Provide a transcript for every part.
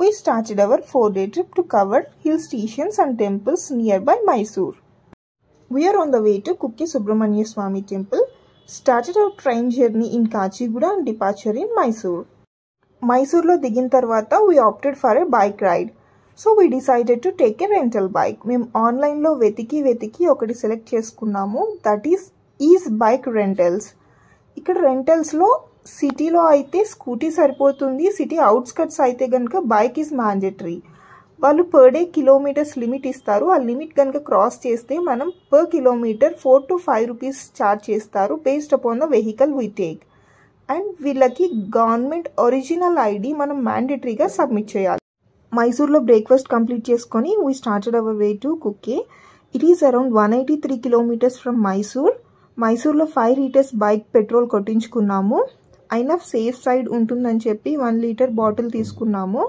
we started our 4-day trip to cover hill stations and temples nearby Mysore. We are on the way to Kukke Subramanya Swami temple, started our train journey in Kachiguda and departure in Mysore. మైసూర్లో దిగిన తర్వాత we opted for a bike ride. So we decided to take a rental bike. మేము ఆన్లైన్లో వెతికి ఒకటి select చేసుకున్నాము. That is bike rentals. ఇక్కడ రెంటల్స్లో సిటీలో అయితే స్కూటీ సరిపోతుంది. సిటీ అవుట్స్కట్స్ అయితే కనుక బైక్ ఈజ్ మ్యాండేటరీ. వాళ్ళు పర్ డే కిలోమీటర్స్ లిమిట్ ఇస్తారు. ఆ లిమిట్ కనుక క్రాస్ చేస్తే మనం per kilometre 4 to 5 rupees charge చేస్తారు based upon the vehicle we take. And వీళ్ళకి గవర్నమెంట్ ఒరిజినల్ ఐడి మనం మ్యాండేటరీగా సబ్మిట్ చేయాలి. మైసూర్లో బ్రేక్ఫాస్ట్ కంప్లీట్ చేసుకొని we started our way to Kukke. It is around 183 kilometers from Mysore. మైసూర్లో 5 liters బైక్ పెట్రోల్ కొట్టించుకున్నాము. అయినా సేఫ్ సైడ్ ఉంటుందని చెప్పి 1 liter బాటిల్ తీసుకున్నాము.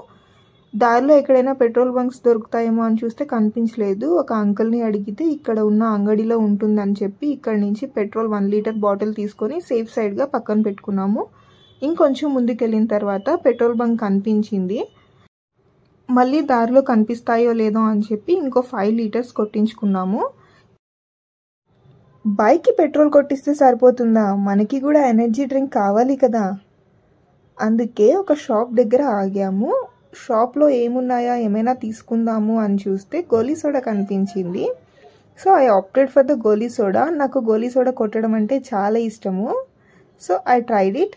దారిలో ఎక్కడైనా పెట్రోల్ బంక్స్ దొరుకుతాయేమో అని చూస్తే కనిపించలేదు. ఒక అంకుల్ని అడిగితే ఇక్కడ ఉన్న అంగడిలో ఉంటుందని చెప్పి ఇక్కడ నుంచి పెట్రోల్ 1 liter బాటిల్ తీసుకొని సేఫ్ సైడ్గా పక్కన పెట్టుకున్నాము. ఇంకొంచెం ముందుకెళ్ళిన తర్వాత పెట్రోల్ బంక్ కనిపించింది. మళ్ళీ దారిలో కనిపిస్తాయో లేదో అని చెప్పి ఇంకో 5 liters కొట్టించుకున్నాము. బైక్కి పెట్రోల్ కొట్టిస్తే సరిపోతుందా? మనకి కూడా ఎనర్జీ డ్రింక్ కావాలి కదా. అందుకే ఒక షాప్ దగ్గర ఆగాము. షాప్లో ఏమున్నాయా ఏమైనా తీసుకుందాము అని చూస్తే గోలీ సోడా కనిపించింది. So I opted for the goli soda. నాకు గోలీ సోడా కొట్టడం అంటే చాలా ఇష్టము. So I tried it.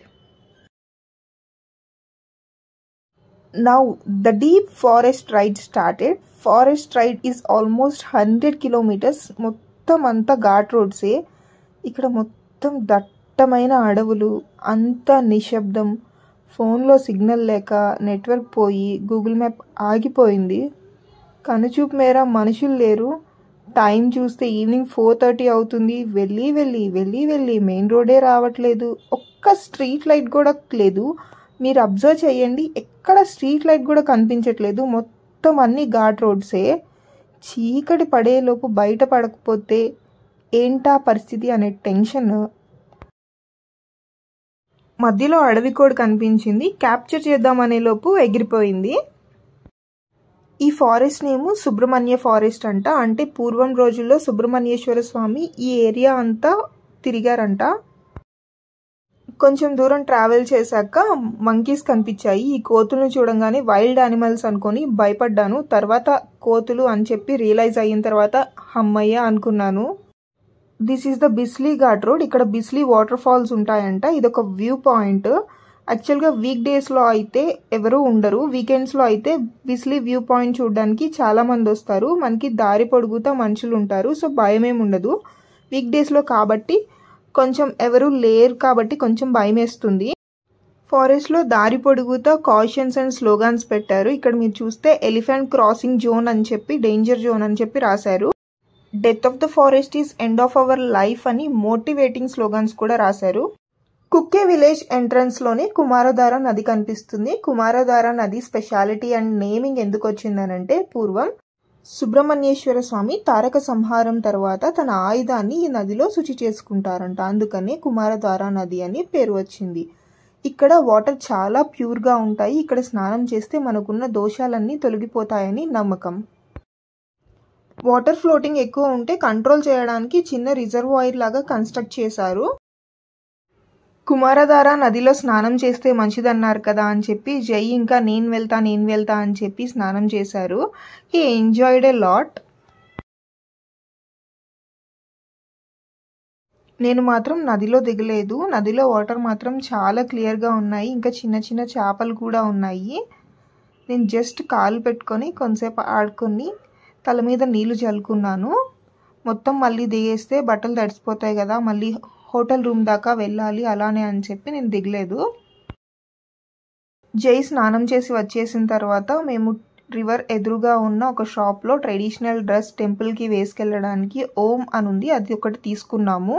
Now the deep forest ride started. Forest ride is almost 100 kilometers. మొత్తం అంతా ఘాట్ రోడ్సే. ఇక్కడ మొత్తం దట్టమైన అడవులు, అంతా నిశ్శబ్దం. ఫోన్లో సిగ్నల్ లేక నెట్వర్క్ పోయి గూగుల్ మ్యాప్ ఆగిపోయింది. కనుచూపు మేర మనుషులు లేరు. టైం చూస్తే ఈవినింగ్ 4:30 అవుతుంది. వెళ్ళి మెయిన్ రోడే రావట్లేదు. ఒక్క స్ట్రీట్ లైట్ కూడా లేదు. మీరు అబ్జర్వ్ చేయండి, ఎక్కడ స్ట్రీట్ లైట్ కూడా కనిపించట్లేదు. మొత్తం అన్ని ఘాట్ రోడ్సే. చీకటి పడేలోపు బయట పడకపోతే ఏంటా పరిస్థితి అనే టెన్షన్. మధ్యలో అడవి కోడి కనిపించింది. క్యాప్చర్ చేద్దామనే లోపు ఎగిరిపోయింది. ఈ ఫారెస్ట్ నేము సుబ్రహ్మణ్య ఫారెస్ట్ అంట. అంటే పూర్వం రోజుల్లో సుబ్రహ్మణ్యేశ్వర స్వామి ఈ ఏరియా అంతా తిరిగారంట. కొంచెం దూరం ట్రావెల్ చేశాక మంకీస్ కనిపించాయి. ఈ కోతులను చూడంగానే వైల్డ్ యానిమల్స్ అనుకొని భయపడ్డాను. తర్వాత కోతులు అని చెప్పి రియలైజ్ అయిన తర్వాత అమ్మయ్య అనుకున్నాను. This is the Bisle ghat road. ఇక్కడ బిస్లీ వాటర్ ఫాల్స్ ఉంటాయంట. ఇదొక వ్యూ పాయింట్. యాక్చువల్గా వీక్ డేస్లో అయితే ఎవరు ఉండరు. వీకెండ్స్లో అయితే బిస్లీ వ్యూ పాయింట్ చూడడానికి చాలామంది వస్తారు. మనకి దారి పొడుగుతా మనుషులు ఉంటారు. సో భయమేమి ఉండదు. వీక్ డేస్లో కాబట్టి కొంచెం ఎవరు లేరు కాబట్టి కొంచెం భయం వేస్తుంది. ఫారెస్ట్లో దారి పొడుగుతా కాషన్స్ అండ్ స్లోగాన్స్ పెట్టారు. ఇక్కడ మీరు చూస్తే ఎలిఫెంట్ క్రాసింగ్ జోన్ అని చెప్పి, డేంజర్ జోన్ అని చెప్పి రాశారు. Death of the forest is end of our life అని మోటివేటింగ్ స్లోగన్స్ కూడా రాశారు. కుక్కే విలేజ్ ఎంట్రన్స్ లోనే కుమారధార నది కనిపిస్తుంది. కుమారధార నది స్పెషాలిటీ అండ్ నేమింగ్ ఎందుకు వచ్చిందనంటే పూర్వం సుబ్రహ్మణ్యేశ్వర స్వామి తారక సంహారం తర్వాత తన ఆయుధాన్ని ఈ నదిలో శుచి చేసుకుంటారంట. అందుకనే కుమారధార నది అని పేరు వచ్చింది. ఇక్కడ వాటర్ చాలా ప్యూర్గా ఉంటాయి. ఇక్కడ స్నానం చేస్తే మనకున్న దోషాలన్నీ తొలగిపోతాయని నమ్మకం. వాటర్ ఫ్లోటింగ్ ఎక్కువ ఉంటే కంట్రోల్ చేయడానికి చిన్న రిజర్వాయర్ లాగా కన్స్ట్రక్ట్ చేశారు. కుమారధార నదిలో స్నానం చేస్తే మంచిదన్నారు కదా అని చెప్పి జై ఇంకా నేను వెళ్తా అని చెప్పి స్నానం చేశారు. He enjoyed a lot. నేను మాత్రం నదిలో దిగలేదు. నదిలో వాటర్ మాత్రం చాలా క్లియర్గా ఉన్నాయి. ఇంకా చిన్న చిన్న చేపలు కూడా ఉన్నాయి. నేను జస్ట్ కాలు పెట్టుకొని కొంతసేపు ఆడుకొని తల మీద నీళ్లు చల్లుకున్నాను. మొత్తం మళ్ళీ దిగేస్తే బట్టలు తడిసిపోతాయి కదా, మళ్ళీ హోటల్ రూమ్ దాకా వెళ్ళాలి అలానే అని చెప్పి నేను దిగలేదు. జై స్నానం చేసి వచ్చేసిన తర్వాత మేము రివర్ ఎదురుగా ఉన్న ఒక షాప్లో ట్రెడిషనల్ డ్రెస్ టెంపుల్కి వేసుకెళ్ళడానికి ఓం అని ఉంది, అది ఒకటి తీసుకున్నాము.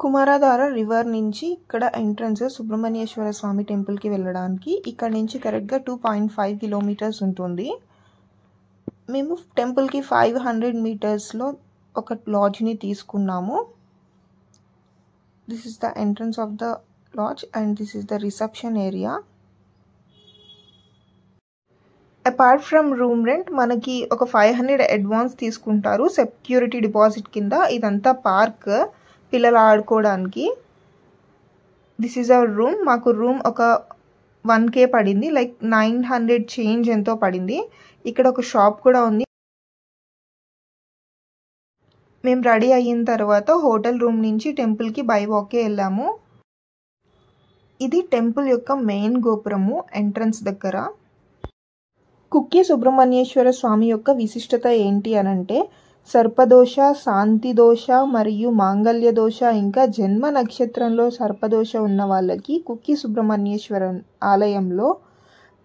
కుమారధార రివర్ నుంచి ఇక్కడ ఎంట్రన్స్ సుబ్రహ్మణ్యేశ్వర స్వామి టెంపుల్కి వెళ్ళడానికి. ఇక్కడ నుంచి కరెక్ట్గా 2.5 kilometers ఉంటుంది. మేము టెంపుల్కి 500 meters ఒక లాడ్జ్ని తీసుకున్నాము. This is the entrance of the lodge and this is the reception area. Apart from room rent మనకి ఒక 500 అడ్వాన్స్ తీసుకుంటారు సెక్యూరిటీ డిపాజిట్ కింద. ఇదంతా పార్క్ పిల్లలు ఆడుకోవడానికి. This is our room. మాకు రూమ్ ఒక 1K పడింది, లైక్ 900 చేంజ్ ఎంతో పడింది. ఇక్కడ ఒక షాప్ కూడా ఉంది. మేము రెడీ అయిన తర్వాత హోటల్ రూమ్ నుంచి టెంపుల్కి బై వాకే వెళ్ళాము. ఇది టెంపుల్ యొక్క మెయిన్ గోపురము ఎంట్రన్స్ దగ్గర. కుక్కి సుబ్రహ్మణ్యేశ్వర స్వామి యొక్క విశిష్టత ఏంటి అనంటే సర్పదోష, శాంతి దోష మరియు మాంగళ్య దోష, ఇంకా జన్మ నక్షత్రంలో సర్పదోష ఉన్న వాళ్ళకి కుక్కి సుబ్రహ్మణ్యేశ్వర ఆలయంలో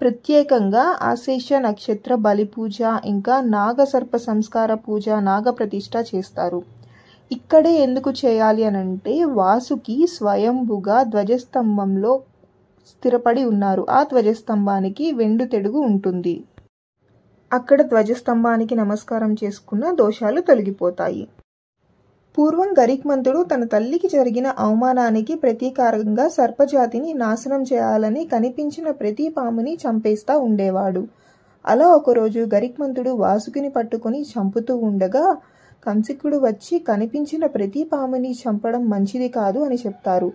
ప్రత్యేకంగా ఆశేష నక్షత్ర బలి పూజ, ఇంకా నాగసర్ప సంస్కార పూజ, నాగప్రతిష్ఠ చేస్తారు. ఇక్కడే ఎందుకు చేయాలి అనంటే వాసుకి స్వయంభుగా ధ్వజస్తంభంలో స్థిరపడి ఉన్నారు. ఆ ధ్వజస్తంభానికి వెండు తెడుగు ఉంటుంది. అక్కడ ధ్వజస్తంభానికి నమస్కారం చేసుకున్న దోషాలు తొలగిపోతాయి. పూర్వం గరిక్మంతుడు తన తల్లికి జరిగిన అవమానానికి ప్రతీకారంగా సర్పజాతిని నాశనం చేయాలని కనిపించిన ప్రతి పాముని చంపేస్తా ఉండేవాడు. అలా ఒకరోజు గరిక్మంతుడు వాసుకిని పట్టుకుని చంపుతూ ఉండగా కంసికుడు వచ్చి కనిపించిన ప్రతి పాముని చంపడం మంచిది కాదు అని చెప్తారు.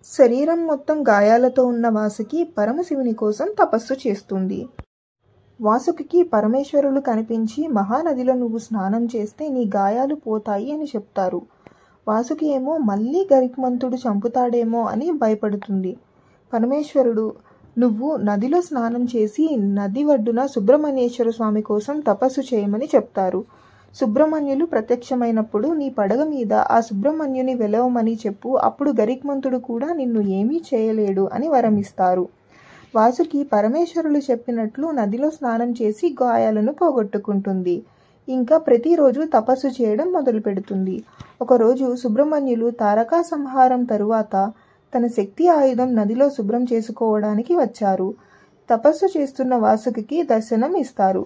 శరీరం మొత్తం గాయాలతో ఉన్న వాసుకి పరమశివుని కోసం తపస్సు చేస్తుంది. వాసుకి పరమేశ్వరులు కనిపించి మహానదిలో నువ్వు స్నానం చేస్తే నీ గాయాలు పోతాయి అని చెప్తారు. వాసుకి ఏమో మళ్ళీ గరిక్మంతుడు చంపుతాడేమో అని భయపడుతుంది. పరమేశ్వరుడు నువ్వు నదిలో స్నానం చేసి నది ఒడ్డున సుబ్రహ్మణ్యేశ్వర స్వామి కోసం తపస్సు చేయమని చెప్తారు. సుబ్రహ్మణ్యులు ప్రత్యక్షమైనప్పుడు నీ పడగ మీద ఆ సుబ్రహ్మణ్యుని వెలవమని చెప్పు, అప్పుడు గరిక్మంతుడు కూడా నిన్ను ఏమీ చేయలేడు అని వరమిస్తారు. వాసుకి పరమేశ్వరులు చెప్పినట్లు నదిలో స్నానం చేసి గాయాలను పోగొట్టుకుంటుంది. ఇంకా ప్రతిరోజు తపస్సు చేయడం మొదలు పెడుతుంది. ఒకరోజు సుబ్రహ్మణ్యులు తారకా సంహారం తరువాత తన శక్తి ఆయుధం నదిలో శుభ్రం చేసుకోవడానికి వచ్చారు. తపస్సు చేస్తున్న వాసుకి దర్శనం ఇస్తారు.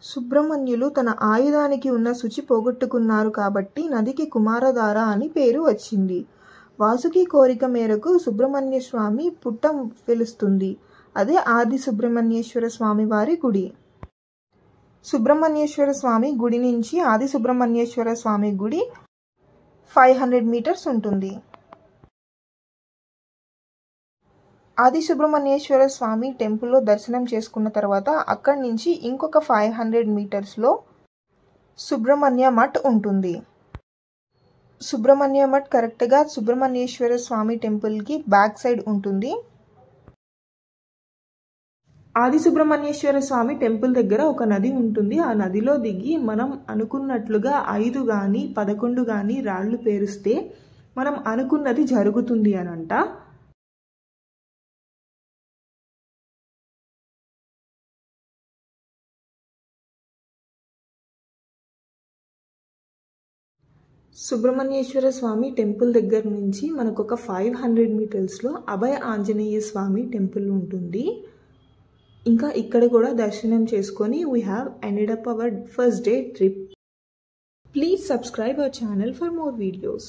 సుబ్రహ్మణ్యులు తన ఆయుధానికి ఉన్న శుచి పోగొట్టుకున్నారు కాబట్టి నదికి కుమారధార అని పేరు వచ్చింది. వాసుకి కోరిక మేరకు సుబ్రహ్మణ్య స్వామి పుట్ట వెలుస్తుంది. అదే ఆది సుబ్రహ్మణ్యేశ్వర స్వామి వారి గుడి. సుబ్రహ్మణ్యేశ్వర స్వామి గుడి నుంచి ఆది సుబ్రహ్మణ్యేశ్వర స్వామి గుడి 500 మీటర్స్ ఉంటుంది. ఆది సుబ్రహ్మణ్యేశ్వర స్వామి టెంపుల్లో దర్శనం చేసుకున్న తర్వాత అక్కడి నుంచి ఇంకొక 500 మీటర్స్లో సుబ్రహ్మణ్య మఠ్ ఉంటుంది. సుబ్రహ్మణ్య మఠ్ కరెక్ట్గా సుబ్రహ్మణ్యేశ్వర స్వామి టెంపుల్కి బ్యాక్ సైడ్ ఉంటుంది. ఆది సుబ్రహ్మణ్యేశ్వర స్వామి టెంపుల్ దగ్గర ఒక నది ఉంటుంది. ఆ నదిలో దిగి మనం అనుకున్నట్లుగా 5 కానీ 11 కానీ రాళ్ళు పేరుస్తే మనం అనుకున్నది జరుగుతుంది అనంట. సుబ్రహ్మణ్యేశ్వర స్వామి టెంపుల్ దగ్గర నుంచి మనకు ఒక 500 మీటర్స్లో అభయ ఆంజనేయ స్వామి టెంపుల్ ఉంటుంది. ఇంకా ఇక్కడ కూడా దర్శనం చేసుకొని we have ended up our first day trip. Please subscribe our channel for more videos.